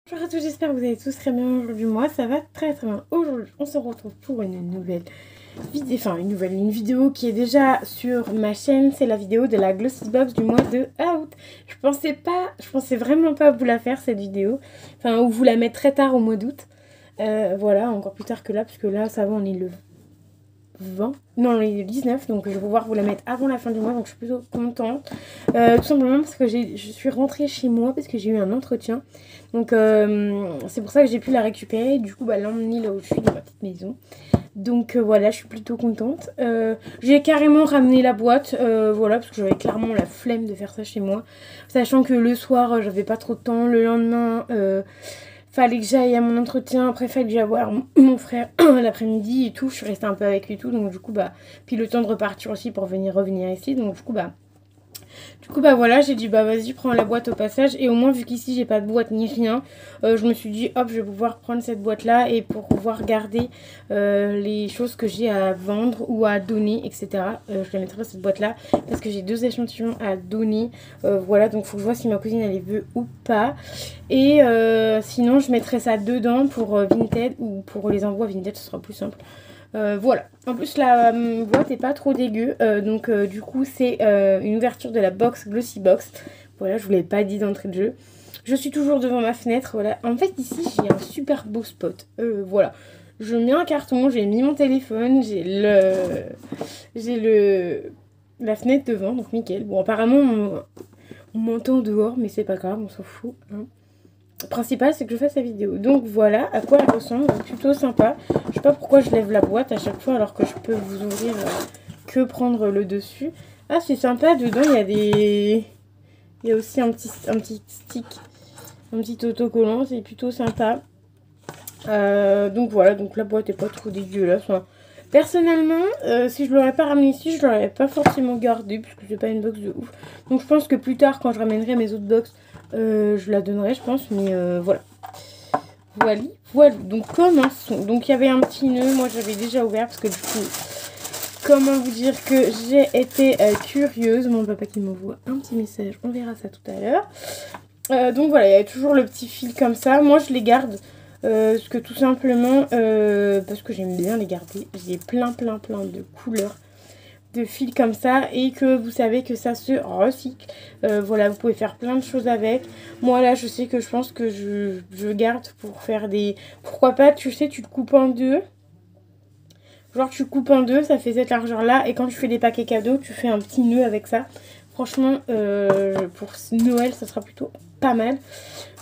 Bonjour à tous, j'espère que vous allez tous très bien aujourd'hui. Moi, ça va très bien. Aujourd'hui, on se retrouve pour une nouvelle vidéo, une vidéo qui est déjà sur ma chaîne. C'est la vidéo de la Glossy Box du mois de août. Je pensais vraiment pas vous la faire cette vidéo. Enfin, ou vous la mettre très tard au mois d'août. Voilà, encore plus tard que là, parce que là, ça va, on est le 20, non, on est le 19, donc je vais pouvoir vous la mettre avant la fin du mois, donc je suis plutôt contente. Tout simplement parce que je suis rentrée chez moi parce que j'ai eu un entretien. Donc c'est pour ça que j'ai pu la récupérer, du coup l'emmener là où je suis dans ma petite maison. Donc voilà, je suis plutôt contente. J'ai carrément ramené la boîte, voilà, parce que j'avais clairement la flemme de faire ça chez moi. Sachant que le soir, j'avais pas trop de temps, le lendemain... fallait que j'aille à mon entretien, après fallait que j'aille voir mon frère l'après-midi et tout, je suis restée un peu avec lui et tout, donc du coup puis le temps de repartir aussi pour revenir ici, donc du coup voilà, j'ai dit vas-y, prends la boîte au passage, et au moins vu qu'ici j'ai pas de boîte ni rien, je me suis dit hop, je vais pouvoir prendre cette boîte là et pour pouvoir garder les choses que j'ai à vendre ou à donner, etc. Je la mettrai dans cette boîte là parce que j'ai 2 échantillons à donner, voilà, donc faut que je vois si ma cousine elle les veut ou pas, et sinon je mettrai ça dedans pour Vinted ou pour les envois Vinted, ce sera plus simple. Voilà, en plus la boîte est pas trop dégueu, donc du coup c'est une ouverture de la box Glossy Box. Voilà, je vous l'ai pas dit d'entrée de jeu. Je suis toujours devant ma fenêtre, voilà. En fait ici j'ai un super beau spot, voilà. Je mets un carton, j'ai mis mon téléphone, j'ai la fenêtre devant, donc nickel. Bon, apparemment on m'entend dehors, mais c'est pas grave, on s'en fout, hein. Le principal c'est que je fasse la vidéo. Donc voilà à quoi elle ressemble, plutôt sympa. Je sais pas pourquoi je lève la boîte à chaque fois alors que je peux vous ouvrir que prendre le dessus. Ah, c'est sympa, dedans il y a aussi un petit stick, un petit autocollant, c'est plutôt sympa. Donc voilà, donc la boîte est pas trop dégueulasse. Enfin, personnellement, si je l'aurais pas ramené ici, je l'aurais pas forcément gardé puisque c'est pas une box de ouf. Donc je pense que plus tard, quand je ramènerai mes autres box, je la donnerai, je pense. Mais voilà. Voilà. Donc commençons. Donc il y avait un petit nœud. Moi j'avais déjà ouvert parce que du coup, comment vous dire que j'ai été curieuse. Mon papa qui m'envoie un petit message. On verra ça tout à l'heure. Donc voilà, il y a toujours le petit fil comme ça. Moi je les garde. Parce que tout simplement, parce que j'aime bien les garder. J'ai plein de couleurs de fils comme ça. Et que vous savez que ça se recycle. Voilà, vous pouvez faire plein de choses avec. Moi là, je sais que je pense que je garde pour faire des... Pourquoi pas, tu sais, tu te coupes en deux. Genre tu coupes en deux, ça fait cette largeur là. Et quand tu fais des paquets cadeaux, tu fais un petit nœud avec ça. Franchement, pour Noël, ça sera plutôt pas mal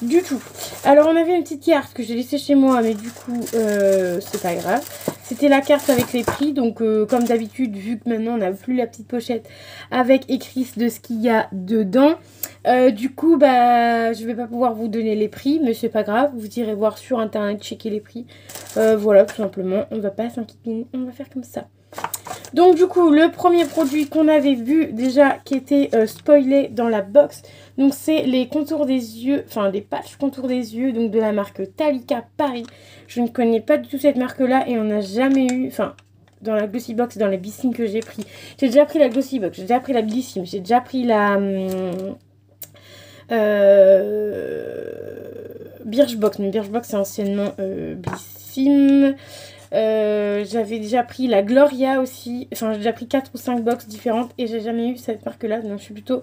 du tout. Alors on avait une petite carte que j'ai laissée chez moi, mais du coup c'est pas grave. C'était la carte avec les prix, donc comme d'habitude, vu que maintenant on n'a plus la petite pochette avec écrit de ce qu'il y a dedans, du coup je vais pas pouvoir vous donner les prix, mais c'est pas grave, vous irez voir sur internet, checker les prix. Voilà, tout simplement, on va pas s'inquiéter, on va faire comme ça. Donc du coup, le premier produit qu'on avait vu déjà qui était spoilé dans la box, donc c'est les contours des yeux, enfin les patchs contours des yeux, donc de la marque Talika Paris. Je ne connais pas du tout cette marque là et on n'a jamais eu, enfin dans la Glossy Box, dans les Bissime que j'ai pris. J'ai déjà pris la Glossy Box, j'ai déjà pris la Bissime, j'ai déjà pris la Birchbox, mais Birchbox c'est anciennement Bissime. J'avais déjà pris la Gloria aussi, enfin j'ai déjà pris 4 ou 5 box différentes et j'ai jamais eu cette marque là, donc je suis plutôt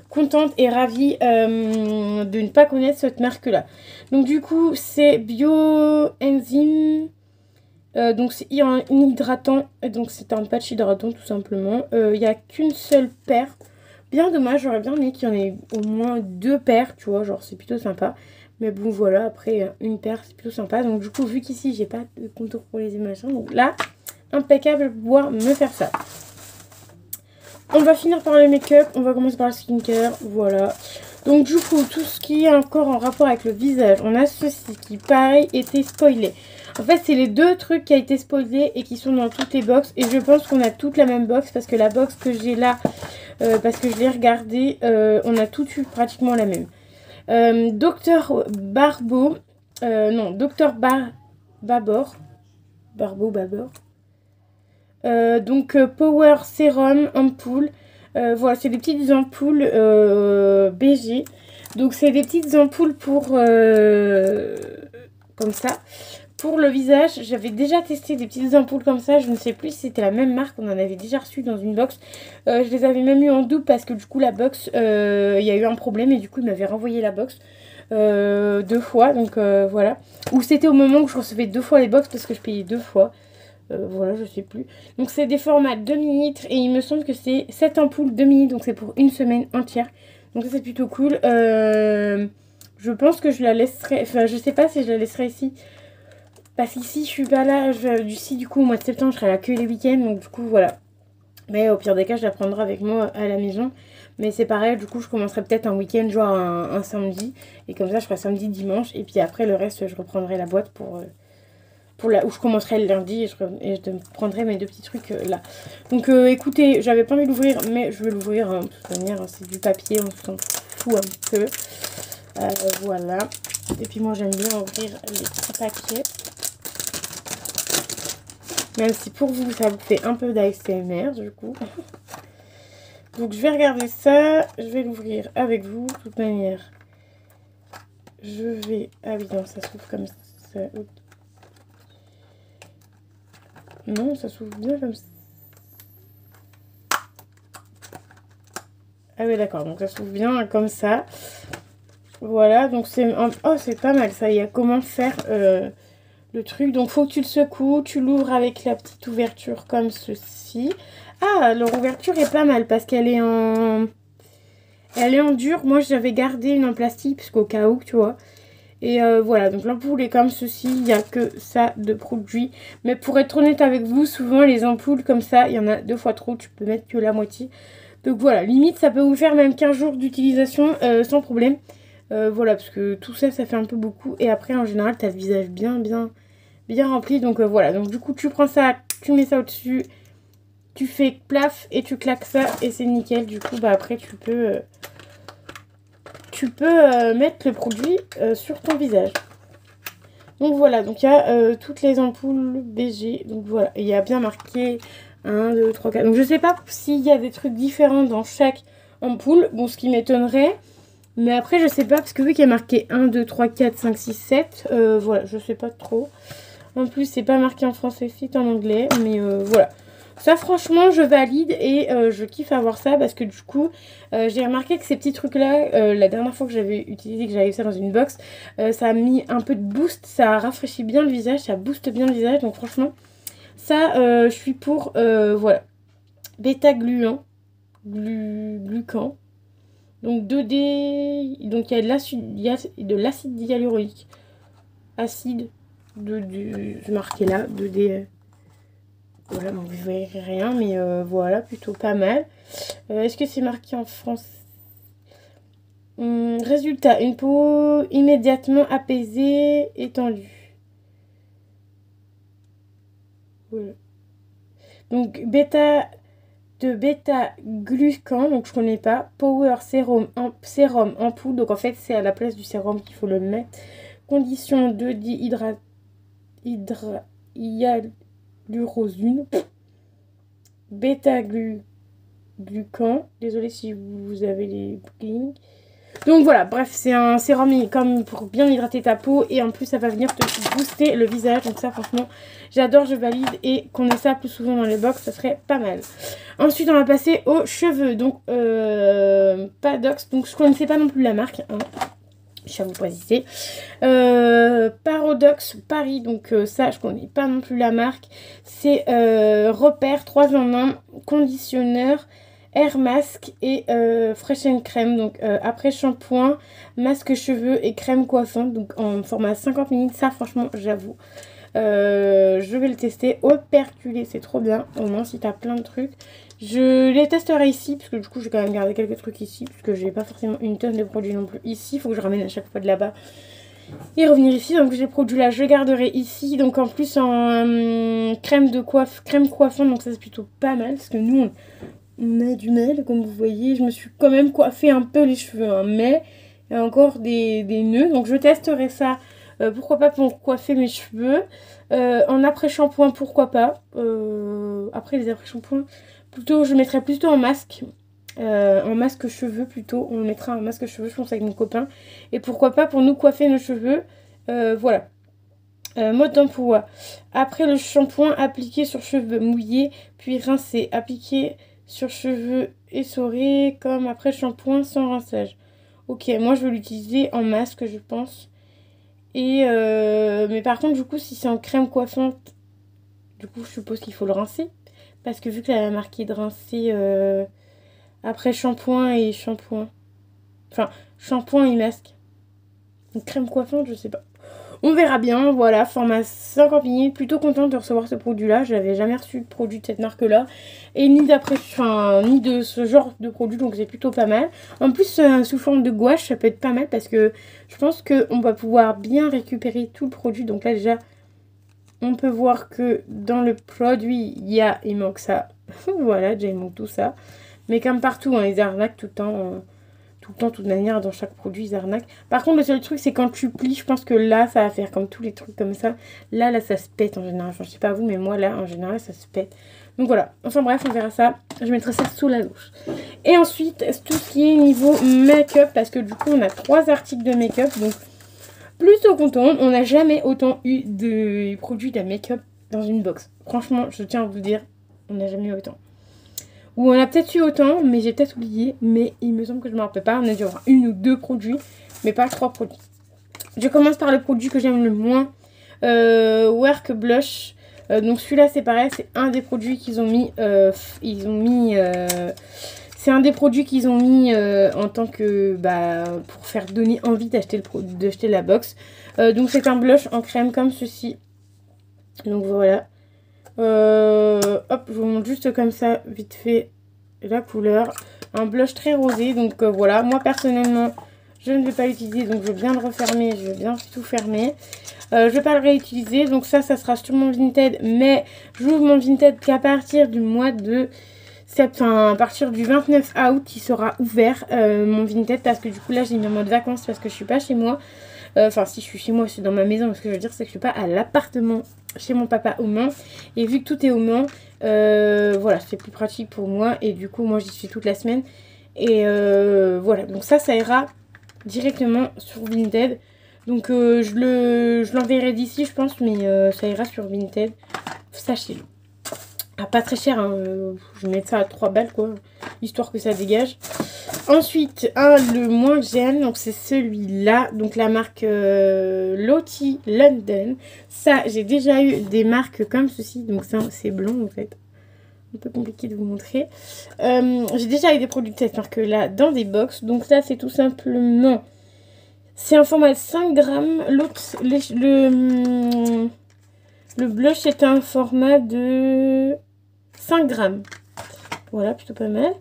contente et ravie de ne pas connaître cette marque là. Donc du coup c'est Bioenzyme, donc c'est un hydratant, donc c'est un patch hydratant tout simplement. Il n'y a qu'une seule paire, bien dommage, j'aurais bien aimé qu'il y en ait au moins 2 paires, tu vois, genre c'est plutôt sympa. Mais bon voilà, après une paire c'est plutôt sympa. Donc du coup vu qu'ici j'ai pas de contour pour les yeux machin, donc là impeccable de pouvoir me faire ça. On va finir par le make-up, on va commencer par le skincare, voilà. Donc du coup tout ce qui est encore en rapport avec le visage, on a ceci qui pareil était spoilé. En fait c'est les 2 trucs qui a été spoilé et qui sont dans toutes les box. Et je pense qu'on a toutes la même box parce que la box que j'ai là, parce que je l'ai regardée, on a toutes eu pratiquement la même. Docteur Barbeau, non, Docteur Babor, Babor. Donc Power Serum ampoule. Voilà, c'est des petites ampoules BG. Donc c'est des petites ampoules pour comme ça. Pour le visage, j'avais déjà testé des petites ampoules comme ça. Je ne sais plus si c'était la même marque. On en avait déjà reçu dans une box. Je les avais même eu en double parce que du coup la box, il y a eu un problème. Et du coup, ils m'avaient renvoyé la box 2 fois. Donc voilà. Ou c'était au moment où je recevais 2 fois les box parce que je payais 2 fois. Voilà, je sais plus. Donc c'est des formats 2 ml. Et il me semble que c'est 7 ampoules 2 ml. Donc c'est pour une semaine entière. Donc ça c'est plutôt cool. Je pense que je la laisserai. Enfin, je sais pas si je la laisserai ici. Parce qu'ici, je suis pas là. Du coup, au mois de septembre, je serai là que les week-ends. Donc, du coup, voilà. Mais au pire des cas, je la prendrai avec moi à la maison. Mais c'est pareil, du coup, je commencerai peut-être un week-end, genre un samedi. Et comme ça, je ferai samedi, dimanche. Et puis après, le reste, je reprendrai la boîte où je commencerai le lundi. Et je prendrai mes 2 petits trucs là. Donc, écoutez, j'avais pas envie d'ouvrir, mais je vais l'ouvrir. Hein, de toute manière, c'est du papier, on s'en fout un peu. Voilà. Et puis moi, j'aime bien ouvrir les petits paquets. Même si pour vous, ça vous fait un peu d'ASMR, du coup. Donc, je vais regarder ça. Je vais l'ouvrir avec vous. De toute manière, je vais... Ah oui, non, ça s'ouvre comme ça. Non, ça s'ouvre bien comme ça. Ah oui, d'accord. Donc, ça s'ouvre bien comme ça. Voilà. Donc, c'est... Oh, c'est pas mal, ça. Il y a comment faire... le truc, donc faut que tu le secoues, tu l'ouvres avec la petite ouverture comme ceci. Ah, leur ouverture est pas mal parce qu'elle est en... Elle est en dur. Moi, j'avais gardé une en plastique parce qu'au cas où, tu vois. Et voilà, donc l'ampoule est comme ceci. Il n'y a que ça de produit. Mais pour être honnête avec vous, souvent les ampoules comme ça, il y en a 2 fois trop. Tu peux mettre que la moitié. Donc voilà, limite, ça peut vous faire même 15 jours d'utilisation sans problème. Voilà, parce que tout ça, ça fait un peu beaucoup. Et après, en général, tu as le visage bien rempli. Donc voilà, donc du coup, tu prends ça, tu mets ça au-dessus, tu fais plaf et tu claques ça et c'est nickel. Du coup, bah après, tu peux mettre le produit sur ton visage. Donc voilà, donc il y a toutes les ampoules BG. Donc voilà, il y a bien marqué 1, 2, 3, 4. Donc je sais pas s'il y a des trucs différents dans chaque ampoule. Bon, ce qui m'étonnerait. Mais après, je sais pas, parce que vu qu'il y a marqué 1, 2, 3, 4, 5, 6, 7, voilà, je sais pas trop. En plus, c'est pas marqué en français, c'est en anglais, mais voilà. Ça, franchement, je valide et je kiffe avoir ça parce que du coup, j'ai remarqué que ces petits trucs-là, la dernière fois que j'avais utilisé, que j'avais eu ça dans une box, ça a mis un peu de boost, ça rafraîchit bien le visage, ça booste bien le visage. Donc franchement, ça, je suis pour, voilà. Bêta-gluant, glucan. Donc 2D, donc il y a de l'acide hyaluronique. Acide, je marquais là, 2D. Voilà, donc vous voyez rien, mais voilà, plutôt pas mal. Est-ce que c'est marqué en français? Résultat, une peau immédiatement apaisée, étendue. Voilà. Donc bêta-glucan, donc je connais pas. Power sérum ampoule, donc en fait c'est à la place du sérum qu'il faut le mettre. Condition de hyalurosine. Bêta-glucan. Désolée si vous avez les bookings. Donc voilà, bref, c'est un sérum comme pour bien hydrater ta peau. Et en plus, ça va venir te booster le visage. Donc ça, franchement, j'adore, je valide. Et qu'on ait ça plus souvent dans les box, ça serait pas mal. Ensuite, on va passer aux cheveux. Donc, Padox. Donc, je connaissais pas non plus la marque. Hein. Je vais vous préciser. Parodox Paris. Donc, ça, je connais pas non plus la marque. C'est Repère 3 en 1. Conditionneur. Air Mask et Fresh and Crème. Donc après shampoing, masque cheveux et crème coiffante. Donc en format 50 minutes. Ça franchement j'avoue. Je vais le tester. Operculé, c'est trop bien. Au moins si t'as plein de trucs. Je les testerai ici. Parce que du coup j'ai quand même gardé quelques trucs ici. Parce que j'ai pas forcément une tonne de produits non plus ici. Il faut que je ramène à chaque fois de là-bas. Et revenir ici. Donc j'ai produits là. Je garderai ici. Donc en plus en crème coiffante. Donc ça c'est plutôt pas mal. Parce que nous on a du mal, comme vous voyez. Je me suis quand même coiffé un peu les cheveux, hein, mais il y a encore des nœuds. Donc je testerai ça, pourquoi pas pour coiffer mes cheveux. En après-shampoing, pourquoi pas. Après les après-shampoings, plutôt, je mettrai plutôt en masque. En masque cheveux plutôt. On mettra un masque cheveux, je pense, avec mon copain. Et pourquoi pas pour nous coiffer nos cheveux. Voilà. Mode d'emploi. Après le shampoing, appliquer sur cheveux mouillés, puis rincer. Appliquer sur cheveux essorés, comme après shampoing sans rinçage. Ok, moi je vais l'utiliser en masque, je pense. Et mais par contre, du coup, si c'est en crème coiffante, du coup, je suppose qu'il faut le rincer. Parce que vu qu'elle a marqué de rincer après shampoing et shampoing. Enfin, shampoing et masque. Une crème coiffante, je sais pas. On verra bien, voilà, format 50 minutes. Plutôt contente de recevoir ce produit-là. Je n'avais jamais reçu de produit de cette marque-là. Et ni d'après, enfin, ni de ce genre de produit, donc c'est plutôt pas mal. En plus, sous forme de gouache, ça peut être pas mal parce que je pense qu'on va pouvoir bien récupérer tout le produit. Donc là, déjà, on peut voir que dans le produit, il manque ça. Voilà, déjà, il manque tout ça. Mais comme partout, hein, ils arnaquent tout le temps. Tout le temps, de toute manière, dans chaque produit, ils arnaquent. Par contre, le seul truc, c'est quand tu plies, je pense que là, ça va faire comme tous les trucs comme ça. Là, ça se pète en général. Enfin, je sais pas vous, mais moi, là, en général, ça se pète. Donc voilà. Enfin bref, on verra ça. Je mettrai ça sous la douche. Et ensuite, tout ce qui est niveau make-up, parce que du coup, on a 3 articles de make-up. Donc, plutôt contente. On n'a jamais autant eu de produits de make-up dans une box. Franchement, je tiens à vous dire, on n'a jamais eu autant. Ou on a peut-être eu autant, mais j'ai peut-être oublié. Mais il me semble que je ne me rappelle pas. On a dû avoir 1 ou 2 produits, mais pas 3 produits. Je commence par le produit que j'aime le moins. Work Blush. Donc celui-là, c'est pareil. C'est un des produits qu'ils ont mis. C'est un des produits qu'ils ont mis en tant que... pour faire donner envie d'acheter la box. Donc c'est un blush en crème comme ceci. Donc voilà. Hop, je vous montre juste comme ça, vite fait, la couleur. Un blush très rosé, donc voilà. Moi, personnellement, je ne vais pas l'utiliser, donc je vais bien le refermer. Je vais bien tout fermer. Je ne vais pas le réutiliser, donc ça sera sur mon Vinted. Mais j'ouvre mon Vinted qu'à partir du mois de septembre, à partir du 29 août, il sera ouvert, mon Vinted. Parce que du coup, là, j'ai mis en mode vacances parce que je suis pas chez moi. Enfin, si je suis chez moi, je suis dans ma maison. Ce que je veux dire, c'est que je suis pas à l'appartement chez mon papa au Mans. Et vu que tout est au Mans, voilà, c'est plus pratique pour moi. Et du coup, moi, j'y suis toute la semaine. Et voilà, donc ça ira directement sur Vinted. Donc, je l'enverrai d'ici, je pense, mais ça ira sur Vinted. Sachez-le. Ah, pas très cher, hein. Je vais mettre ça à 3 balles, quoi. Histoire que ça dégage. Ensuite, le moins que j'aime, donc c'est celui-là. Donc la marque Lottie London. Ça, j'ai déjà eu des marques comme ceci. Donc ça, c'est blanc en fait. Un peu compliqué de vous montrer. J'ai déjà eu des produits de cette marque-là dans des box. Donc ça, c'est tout simplement... C'est un format de 5 grammes. L'autre, le blush, c'est un format de 5 grammes. Voilà, plutôt pas mal.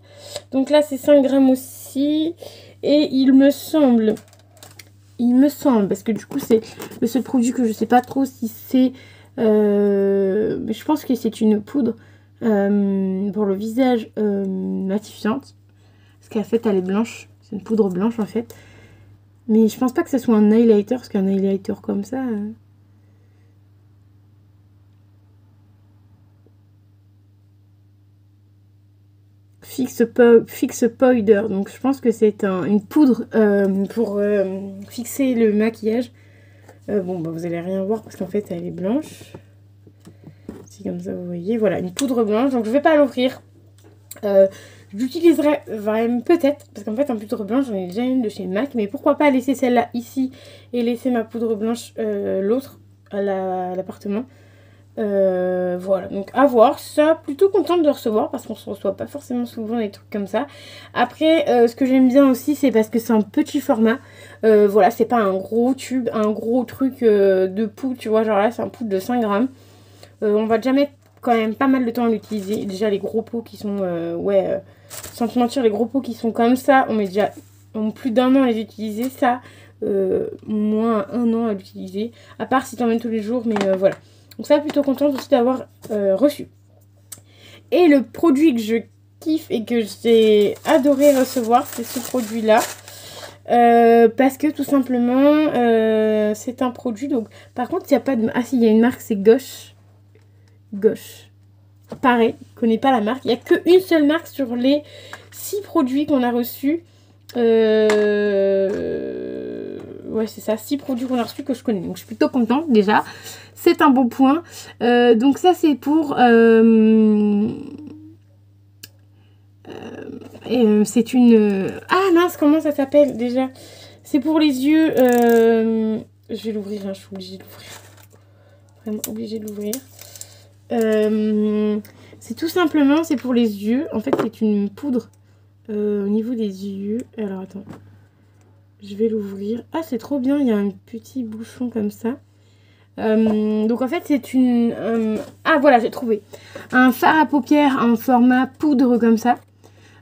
Donc là, c'est 5 grammes aussi. Et il me semble, parce que du coup, c'est le seul produit que je sais pas trop si c'est... mais je pense que c'est une poudre pour le visage matifiante. Parce qu'en fait, elle est blanche. C'est une poudre blanche, en fait. Mais je pense pas que ce soit un highlighter, parce qu'un highlighter comme ça... Fixe Powder, donc je pense que c'est une poudre pour fixer le maquillage. Bon, bah, vous allez rien voir parce qu'en fait elle est blanche. C'est comme ça, vous voyez, voilà, une poudre blanche. Donc je vais pas l'ouvrir. J'utiliserai vraiment peut-être, parce qu'en fait en poudre blanche j'en ai déjà une de chez MAC, mais pourquoi pas laisser celle-là ici et laisser ma poudre blanche l'autre à l'appartement. Voilà, donc à voir. Ça, plutôt contente de recevoir parce qu'on se reçoit pas forcément souvent des trucs comme ça. Après, ce que j'aime bien aussi, c'est parce que c'est un petit format. Voilà, c'est pas un gros tube, un gros truc de poudre, tu vois. Genre là, c'est un poudre de 5 grammes. On va déjà mettre quand même pas mal de temps à l'utiliser. Déjà, les gros pots qui sont, sans te mentir, les gros pots qui sont comme ça, on met déjà plus d'1 an à les utiliser. Ça, moins 1 an à l'utiliser. À part si t'en mets tous les jours, mais voilà. Donc ça, plutôt contente aussi d'avoir reçu. Et le produit que je kiffe et que j'ai adoré recevoir, c'est ce produit-là. Parce que tout simplement, c'est un produit. Donc, par contre, il n'y a pas de... Ah si, il y a une marque, c'est Gauche. Gauche. Pareil, je ne connais pas la marque. Il n'y a qu'une seule marque sur les 6 produits qu'on a reçus. ouais c'est ça, 6 produits qu'on a reçus que je connais. Donc je suis plutôt contente déjà. C'est un bon point. Donc ça c'est pour... c'est une... Ah mince, comment ça s'appelle déjà? C'est pour les yeux... Je vais l'ouvrir, hein, je suis obligée de l'ouvrir. Vraiment obligée de l'ouvrir. C'est tout simplement, c'est pour les yeux. En fait, c'est une poudre au niveau des yeux. Alors, attends. Je vais l'ouvrir. Ah, c'est trop bien. Il y a un petit bouchon comme ça. Donc, en fait, c'est une... Ah, voilà, j'ai trouvé. Un fard à paupières en format poudre comme ça.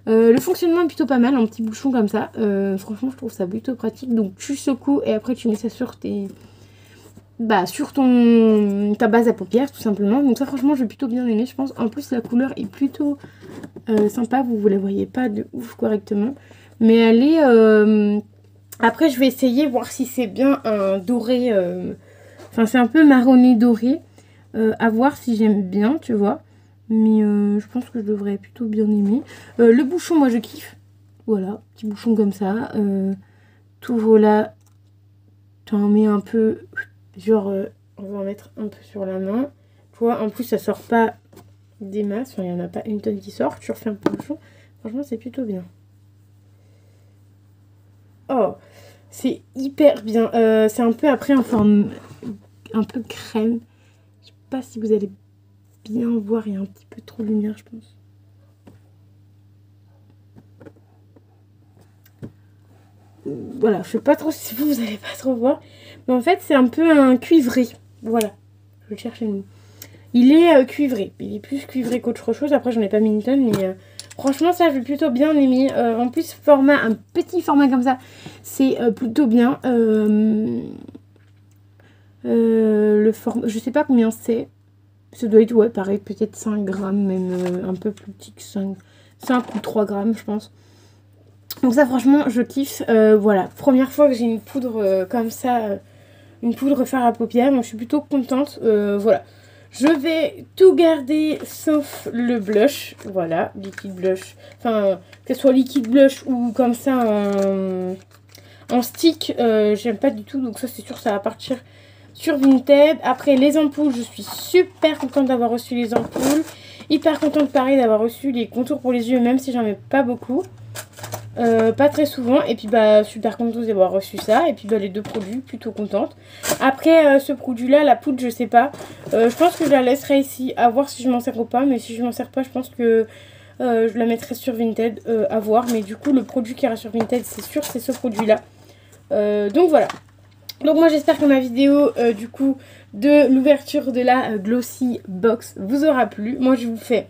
Le fonctionnement est plutôt pas mal, un petit bouchon comme ça. Franchement, je trouve ça plutôt pratique. Donc, tu secoues et après, tu mets ça sur tes... Bah, sur ta base à paupières, tout simplement. Donc ça, franchement, j'ai plutôt bien aimé, je pense. En plus, la couleur est plutôt sympa. Vous la voyez pas de ouf correctement. Mais elle est... Après, je vais essayer, voir si c'est bien un doré... Enfin, c'est un peu marronné doré. À voir si j'aime bien, tu vois. Mais je pense que je devrais plutôt bien aimer. Le bouchon, moi, je kiffe. Voilà, petit bouchon comme ça. T'ouvres là. T'en mets un peu... Genre, on va en mettre un peu sur la main. Tu vois, en plus, ça sort pas des masses. Enfin, il n'y en a pas une tonne qui sort. Tu refais un peu le bouchon. Franchement, c'est plutôt bien. Oh, c'est hyper bien. C'est un peu après en forme un peu crème. Je sais pas si vous allez bien voir. Il y a un petit peu trop de lumière, je pense. Voilà, je sais pas trop si vous allez pas trop voir. Mais en fait, c'est un peu un cuivré. Voilà, je vais chercher le mot. Il est cuivré. Il est plus cuivré qu'autre chose. Après, j'en ai pas mis une tonne, mais franchement, ça, je vais plutôt bien aimer. En plus, un petit format comme ça, c'est plutôt bien. Le format, je sais pas combien c'est. Ça doit être, ouais, pareil, peut-être 5 grammes, même un peu plus petit que 5 ou 3 grammes, je pense. Donc ça, franchement, je kiffe. Voilà, première fois que j'ai une poudre comme ça, une poudre fard à paupières. Donc je suis plutôt contente. Voilà, je vais tout garder sauf le blush. Voilà, liquide blush. Enfin, que ce soit liquide blush ou comme ça en stick, j'aime pas du tout. Donc ça, c'est sûr, ça va partir sur Vinted. Après, les ampoules, je suis super contente d'avoir reçu les ampoules. Hyper contente, pareil, d'avoir reçu les contours pour les yeux, même si j'en mets pas beaucoup. Pas très souvent. Et puis bah super contente d'avoir reçu ça. Et puis bah les deux produits, plutôt contente. Après ce produit là, la poudre, je sais pas, je pense que je la laisserai ici à voir si je m'en sers ou pas. Mais si je m'en sers pas, je pense que je la mettrai sur Vinted à voir. Mais du coup le produit qui ira sur Vinted, c'est sûr, c'est ce produit là. Donc voilà. Donc moi j'espère que ma vidéo du coup de l'ouverture de la Glossy Box vous aura plu. Moi je vous fais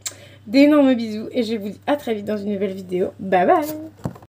d'énormes bisous et je vous dis à très vite dans une nouvelle vidéo. Bye bye.